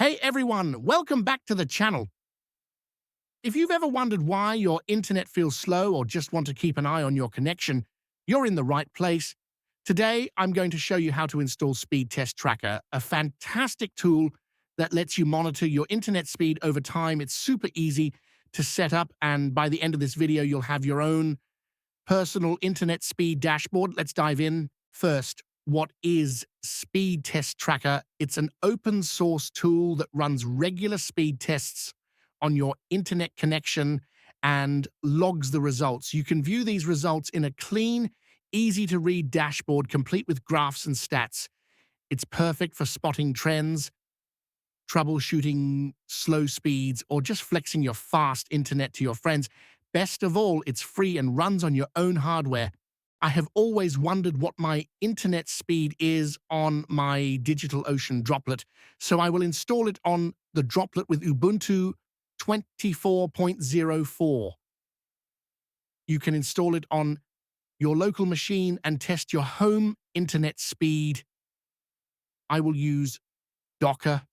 Hey everyone, welcome back to the channel. If you've ever wondered why your internet feels slow or just want to keep an eye on your connection, you're in the right place. Today, I'm going to show you how to install Speedtest Tracker, a fantastic tool that lets you monitor your internet speed over time. It's super easy to set up, and by the end of this video, you'll have your own personal internet speed dashboard. Let's dive in. First, what is Speedtest Tracker? It's an open source tool that runs regular speed tests on your internet connection and logs the results. You can view these results in a clean, easy to read dashboard complete with graphs and stats. It's perfect for spotting trends, troubleshooting slow speeds, or just flexing your fast internet to your friends. Best of all, it's free and runs on your own hardware. I have always wondered what my internet speed is on my DigitalOcean Droplet, so I will install it on the Droplet with Ubuntu 24.04. You can install it on your local machine and test your home internet speed. I will use Docker.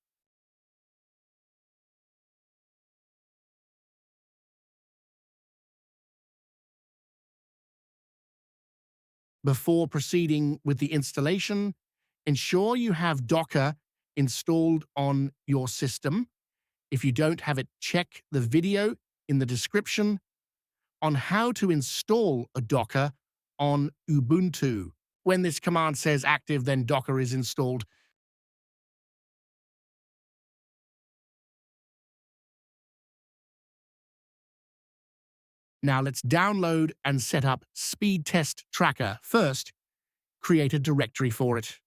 Before proceeding with the installation, ensure you have Docker installed on your system. If you don't have it, check the video in the description on how to install a Docker on Ubuntu. When this command says active, then Docker is installed. Now let's download and set up Speedtest Tracker. First, create a directory for it.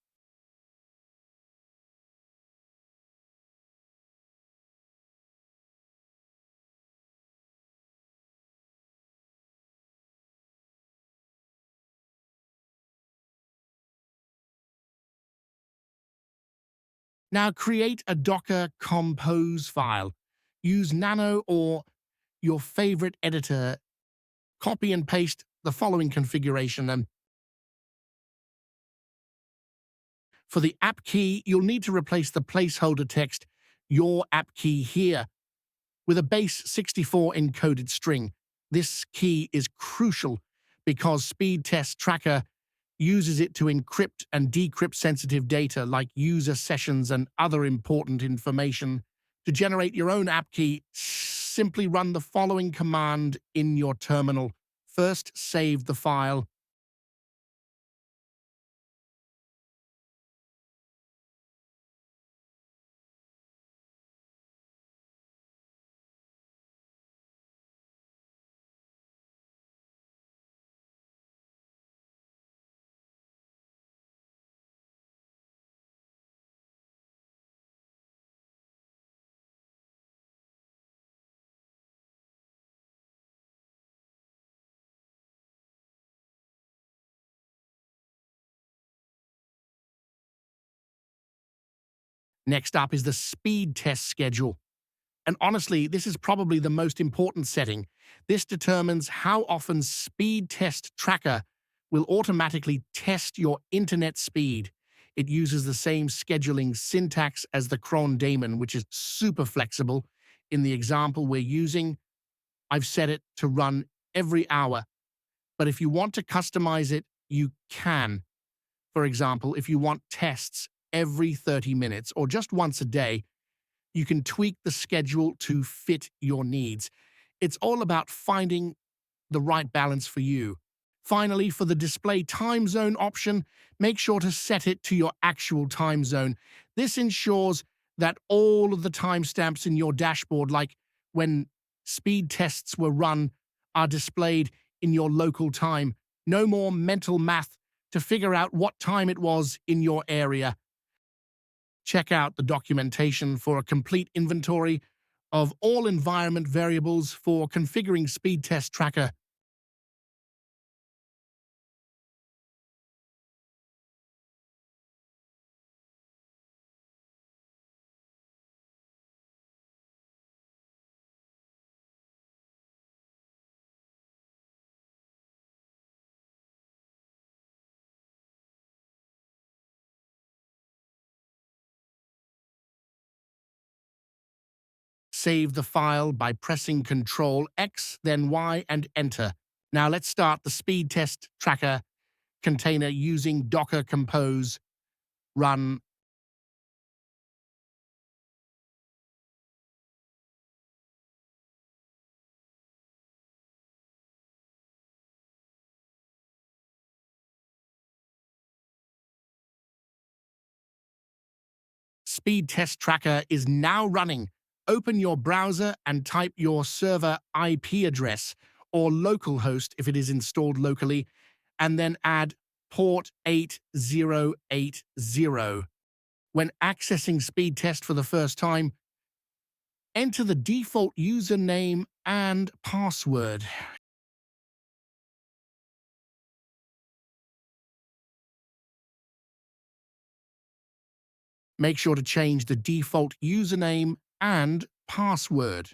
Now create a Docker compose file. Use Nano or your favorite editor. Copy and paste the following configuration. And for the app key, you'll need to replace the placeholder text, your app key here, with a base 64 encoded string. This key is crucial because Speedtest Tracker uses it to encrypt and decrypt sensitive data like user sessions and other important information. To generate your own app key, simply run the following command in your terminal. First, save the file. Next up is the speed test schedule. And honestly, this is probably the most important setting. This determines how often Speedtest Tracker will automatically test your internet speed. It uses the same scheduling syntax as the cron daemon, which is super flexible. In the example we're using, I've set it to run every hour. But if you want to customize it, you can. For example, if you want tests every 30 minutes or just once a day, you can tweak the schedule to fit your needs. It's all about finding the right balance for you. Finally, for the display time zone option, make sure to set it to your actual time zone. This ensures that all of the timestamps in your dashboard, like when speed tests were run, are displayed in your local time. No more mental math to figure out what time it was in your area. Check out the documentation for a complete inventory of all environment variables for configuring Speedtest Tracker. save the file by pressing Ctrl X, then Y, and Enter. Now let's start the Speedtest Tracker container using Docker Compose run. Speedtest Tracker is now running. Open your browser and type your server IP address or localhost if it is installed locally, and then add port 8080. When accessing Speedtest for the first time, enter the default username and password. Make sure to change the default username and password.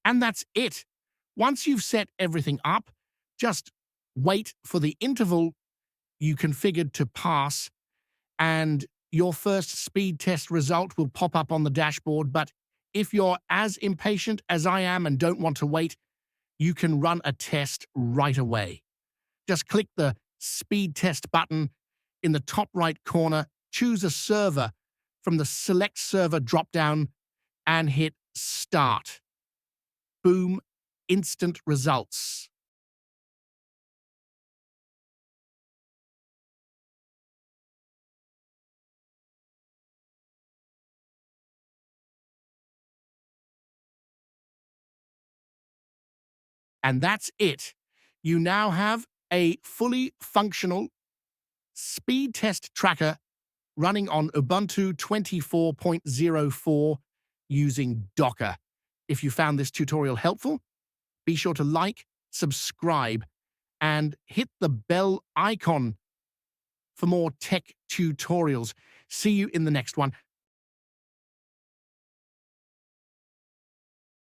And that's it. Once you've set everything up, just wait for the interval you configured to pass, and your first speed test result will pop up on the dashboard. But if you're as impatient as I am and don't want to wait, you can run a test right away. Just click the speed test button in the top right corner, choose a server from the select server dropdown, and hit start. Boom, instant results. And that's it. You now have a fully functional speed test tracker running on Ubuntu 24.04 using Docker. If you found this tutorial helpful, be sure to like, subscribe, and hit the bell icon for more tech tutorials. See you in the next one.